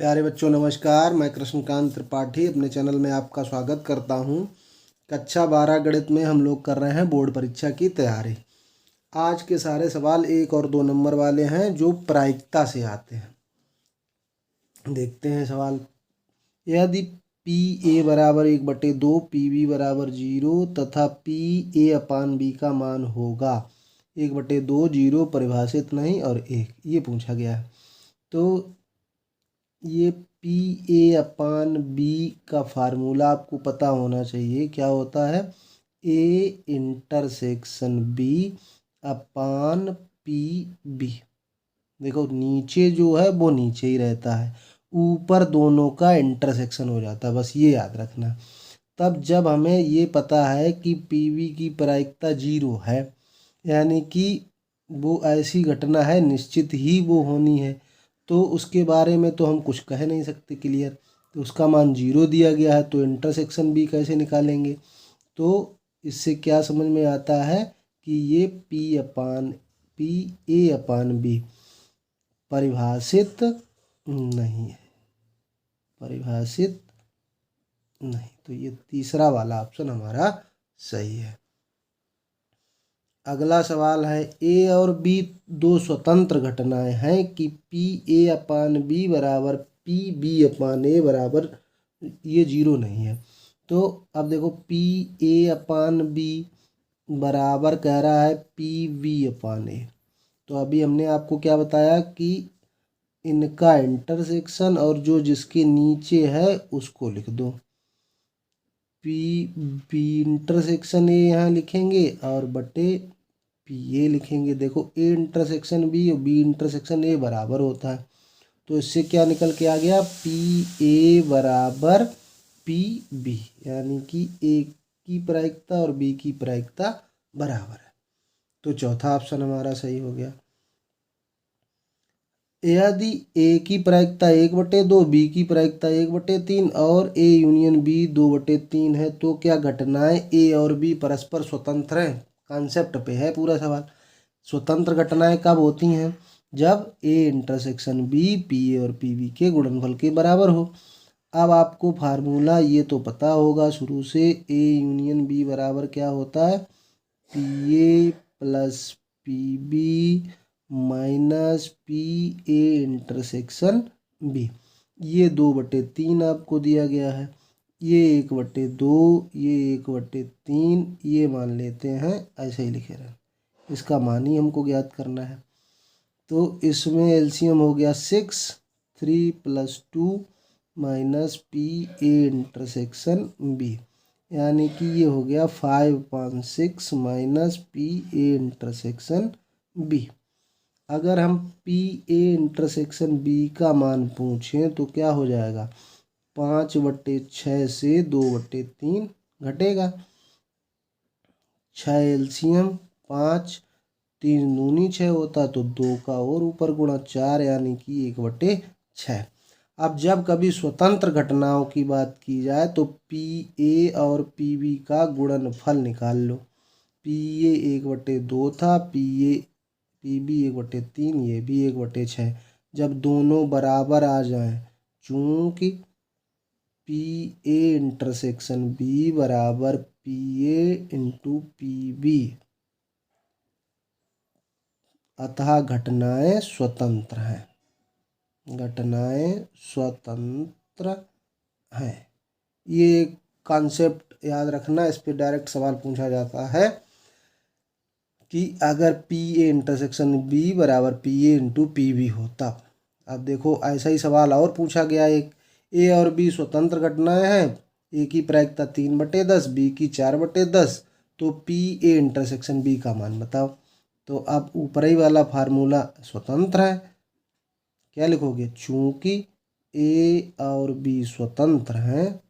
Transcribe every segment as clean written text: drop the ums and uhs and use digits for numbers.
प्यारे बच्चों नमस्कार। मैं कृष्णकांत त्रिपाठी अपने चैनल में आपका स्वागत करता हूं। कक्षा 12 गणित में हम लोग कर रहे हैं बोर्ड परीक्षा की तैयारी। आज के सारे सवाल 1 और 2 नंबर वाले हैं जो प्रायिकता से आते हैं। देखते हैं सवाल। यदि पी ए बराबर 1/2 पी बी बराबर 0 तथा पी ए अपान बी का मान होगा 1/2 0 परिभाषित नहीं और 1, ये पूछा गया है। तो ये पी ए अपान बी का फार्मूला आपको पता होना चाहिए। क्या होता है? A intersection B upon P B. देखो नीचे जो है वो नीचे ही रहता है, ऊपर दोनों का इंटरसेक्शन हो जाता है, बस ये याद रखना। तब जब हमें ये पता है कि पी बी की प्रायिकता 0 है, यानी कि वो ऐसी घटना है निश्चित ही वो होनी है, तो उसके बारे में तो हम कुछ कह नहीं सकते क्लियर। तो उसका मान 0 दिया गया है, तो इंटरसेक्शन बी कैसे निकालेंगे? तो इससे क्या समझ में आता है कि ये पी ए अपान बी परिभाषित नहीं है, परिभाषित नहीं। तो ये तीसरा वाला ऑप्शन हमारा सही है। अगला सवाल है, ए और बी दो स्वतंत्र घटनाएं हैं कि पी ए अपान बी बराबर पी बी अपान ए बराबर ये 0 नहीं है। तो अब देखो पी ए अपान बी बराबर कह रहा है पी बी अपान ए। तो अभी हमने आपको क्या बताया कि इनका इंटरसेक्शन और जो जिसके नीचे है उसको लिख दो। पी बी इंटरसेक्शन ए यहाँ लिखेंगे और बटे पी ए लिखेंगे। देखो ए इंटरसेक्शन बी और बी इंटरसेक्शन ए बराबर होता है, तो इससे क्या निकल के आ गया? पी ए बराबर पी बी, यानी कि ए की प्रायिकता और बी की प्रायिकता बराबर है। तो चौथा ऑप्शन हमारा सही हो गया। यदि ए की प्रायिकता 1/2 बी की प्रायिकता 1/3 और ए यूनियन बी 2/3 है, तो क्या घटनाएं ए और बी परस्पर स्वतंत्र हैं? कॉन्सेप्ट पे है पूरा सवाल। स्वतंत्र घटनाएं कब होती हैं? जब A intersection B P A और पी बी के गुणनफल के बराबर हो। अब आपको फार्मूला ये तो पता होगा शुरू से, ए यूनियन बी बराबर क्या होता है? P A plus P B minus P A intersection B. ये 2/3 आपको दिया गया है, ये 1/2, ये 1/3, ये मान लेते हैं ऐसे ही लिखे रहे। इसका मान ही हमको ज्ञात करना है। तो इसमें एलसीएम हो गया 6, 3 + 2 माइनस पी ए इंटरसेक्शन बी, यानी कि ये हो गया 5/6 माइनस पी ए इंटरसेक्शन बी। अगर हम पी ए इंटरसेक्शन बी का मान पूछें तो क्या हो जाएगा? 5/6 से 2/3 घटेगा। 6 एलसीएम 5, 3 दूनी 6 होता तो 2 का और ऊपर गुणा 4, यानी कि 1/6। अब जब कभी स्वतंत्र घटनाओं की बात की जाए तो पी ए और पी बी का गुणनफल निकाल लो। पी ए 1/2 था, पी बी 1/3, ये भी 1/6। जब दोनों बराबर आ जाएं, चूंकि पी ए इंटरसेक्शन बी बराबर P A into P B, अतः घटनाएं स्वतंत्र हैं, घटनाएं स्वतंत्र हैं। ये कॉन्सेप्ट याद रखना, इस पे डायरेक्ट सवाल पूछा जाता है कि अगर पी ए इंटरसेक्शन बी बराबर P A into P B हो तब। अब देखो ऐसा ही सवाल और पूछा गया एक, ए और बी स्वतंत्र घटनाएं हैं, ए की प्रायिकता 3/10 बी की 4/10, तो पी ए इंटरसेक्शन बी का मान बताओ। तो अब ऊपर ही वाला फार्मूला स्वतंत्र है, क्या लिखोगे? चूंकि ए और बी स्वतंत्र हैं,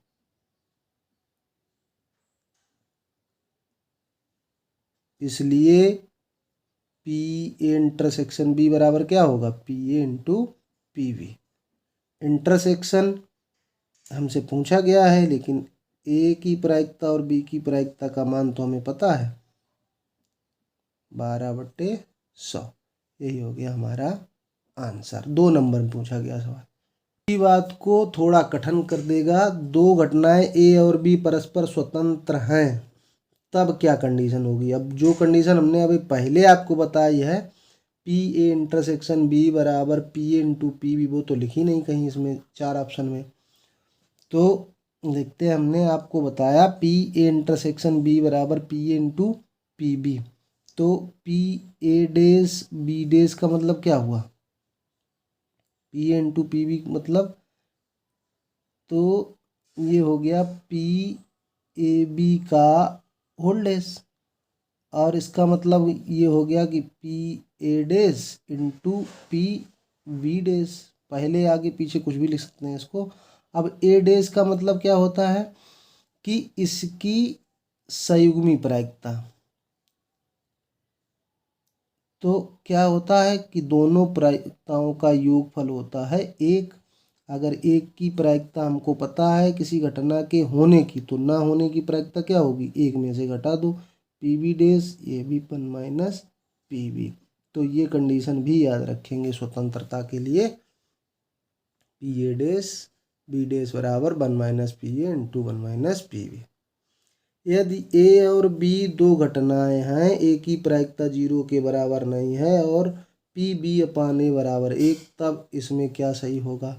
इसलिए पी ए इंटरसेक्शन बी बराबर क्या होगा? पी ए इंटू पी बी। इंटरसेक्शन हमसे पूछा गया है, लेकिन ए की प्रायिकता और बी की प्रायिकता का मान तो हमें पता है, 12/100। यही हो गया हमारा आंसर। 2 नंबर में पूछा गया सवाल। की बात को थोड़ा कठिन कर देगा। दो घटनाएं ए और बी परस्पर स्वतंत्र हैं, तब क्या कंडीशन होगी। अब जो कंडीशन हमने अभी पहले आपको बताई है, पी ए इंटरसेक्शन बी बराबर P A into P B, वो तो लिखी नहीं कहीं इसमें 4 ऑप्शन में। तो देखते हैं, हमने आपको बताया पी ए इंटरसेक्शन बी बराबर P A into P b. तो पी ए डेज बी डेज का मतलब क्या हुआ, पी ए इंटू पी बी मतलब, तो ये हो गया पी ए बी का होल डेज, और इसका मतलब ये हो गया कि पी ए dash into p b dash. पहले आगे पीछे कुछ भी लिख सकते हैं इसको। अब ए डेज का मतलब क्या होता है कि इसकी संयुग्मी प्रायिकता। तो क्या होता है कि दोनों प्रायिकताओं का योगफल होता है एक। अगर एक की प्रायिकता हमको पता है किसी घटना के होने की, तो ना होने की प्रायिकता क्या होगी, एक में से घटा दो, पी बी डेज ये भी 1 माइनस पी बी। तो ये कंडीशन भी याद रखेंगे स्वतंत्रता के लिए, पी ए डेज बी डेज बराबर 1 माइनस पी ए इंटू 1 माइनस पी बी। यदि ए और बी दो घटनाएं हैं, ए की प्रायिकता 0 के बराबर नहीं है और पी बी अपान ए बराबर 1, तब इसमें क्या सही होगा।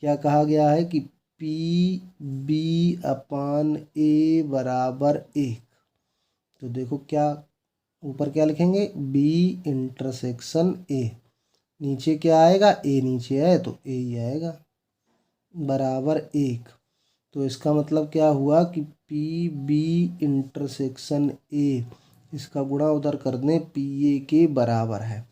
क्या कहा गया है कि पी बी अपान ए बराबर 1। तो देखो क्या ऊपर क्या लिखेंगे, बी इंटरसेक्शन ए, नीचे क्या आएगा, ए नीचे है तो ए ही आएगा, बराबर 1। तो इसका मतलब क्या हुआ कि पी बी इंटरसेक्शन ए, इसका गुणा उधर कर दें, पी ए के बराबर है।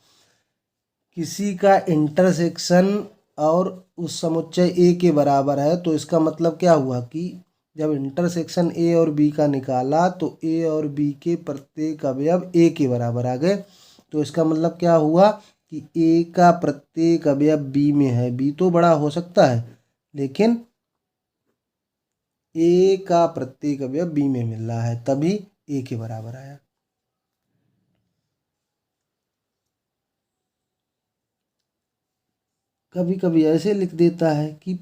किसी का इंटरसेक्शन और उस समुच्चय ए के बराबर है, तो इसका मतलब क्या हुआ कि जब इंटरसेक्शन ए और बी का निकाला तो ए और बी के प्रत्येक अवयव ए के बराबर आ गए। तो इसका मतलब क्या हुआ कि ए का प्रत्येक अवयव बी में है। बी तो बड़ा हो सकता है, लेकिन ए का प्रत्येक अवयव बी में मिल रहा है, तभी ए के बराबर आया। कभी कभी ऐसे लिख देता है कि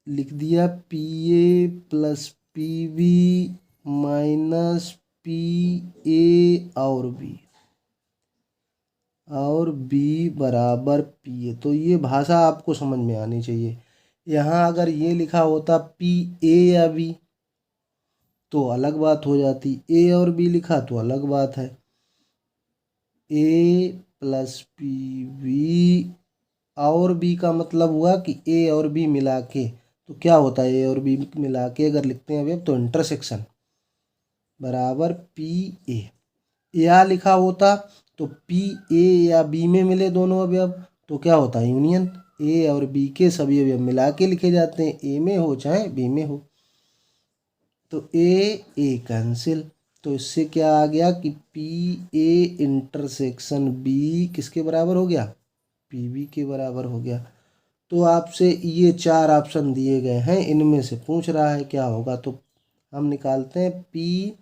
लिख दिया P A plus P B minus P A और बी बराबर पी ए। तो ये भाषा आपको समझ में आनी चाहिए। यहाँ अगर ये लिखा होता पी ए या बी तो अलग बात हो जाती, ए और बी लिखा तो अलग बात है। ए प्लस पी बी और बी का मतलब हुआ कि ए और बी मिला के, तो क्या होता है, ए और बी मिला के अगर लिखते हैं अवयव तो इंटरसेक्शन बराबर पी ए। या लिखा होता तो पी ए या बी में मिले दोनों अवयव तो क्या होता है, यूनियन। ए और बी के सभी अवयव मिला के लिखे जाते हैं, ए में हो चाहे बी में हो। तो ए कैंसिल, तो इससे क्या आ गया कि पी ए इंटरसेक्शन बी किसके बराबर हो गया, पी बी के बराबर हो गया। तो आपसे ये 4 ऑप्शन दिए गए हैं, इनमें से पूछ रहा है क्या होगा। तो हम निकालते हैं पी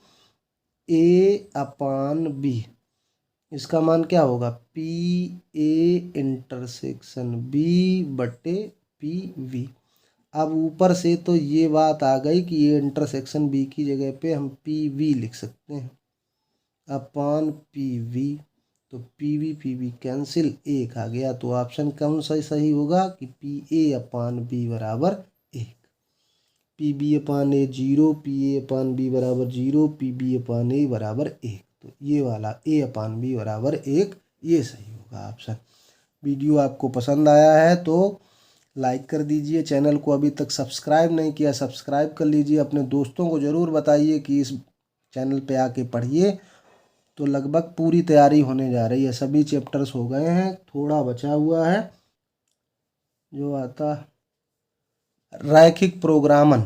ए अपान बी, इसका मान क्या होगा, पी ए इंटरसेक्शन बी बटे पी वी। अब ऊपर से तो ये बात आ गई कि ये इंटरसेक्शन बी की जगह पे हम पी वी लिख सकते हैं अपान पी वी। तो पी वी कैंसिल, एक आ गया। तो ऑप्शन कौन सा सही होगा कि पी ए अपान बी बराबर 1। P B upon A 0, P A upon B बराबर 0, पी बी अपान ए बराबर 1। तो ये वाला ए अपान बी बराबर 1 ये सही होगा ऑप्शन। वीडियो आपको पसंद आया है तो लाइक कर दीजिए। चैनल को अभी तक सब्सक्राइब नहीं किया, सब्सक्राइब कर लीजिए। अपने दोस्तों को ज़रूर बताइए कि इस चैनल पे आके पढ़िए। तो लगभग पूरी तैयारी होने जा रही है, सभी चैप्टर्स हो गए हैं, थोड़ा बचा हुआ है जो आता रैखिक प्रोग्रामन,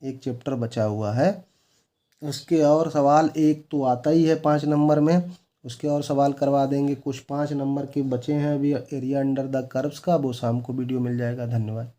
एक चैप्टर बचा हुआ है। उसके और सवाल एक तो आता ही है 5 नंबर में, उसके और सवाल करवा देंगे। कुछ 5 नंबर के बचे हैं अभी एरिया अंडर द कर्व्स का, वो शाम को वीडियो मिल जाएगा। धन्यवाद।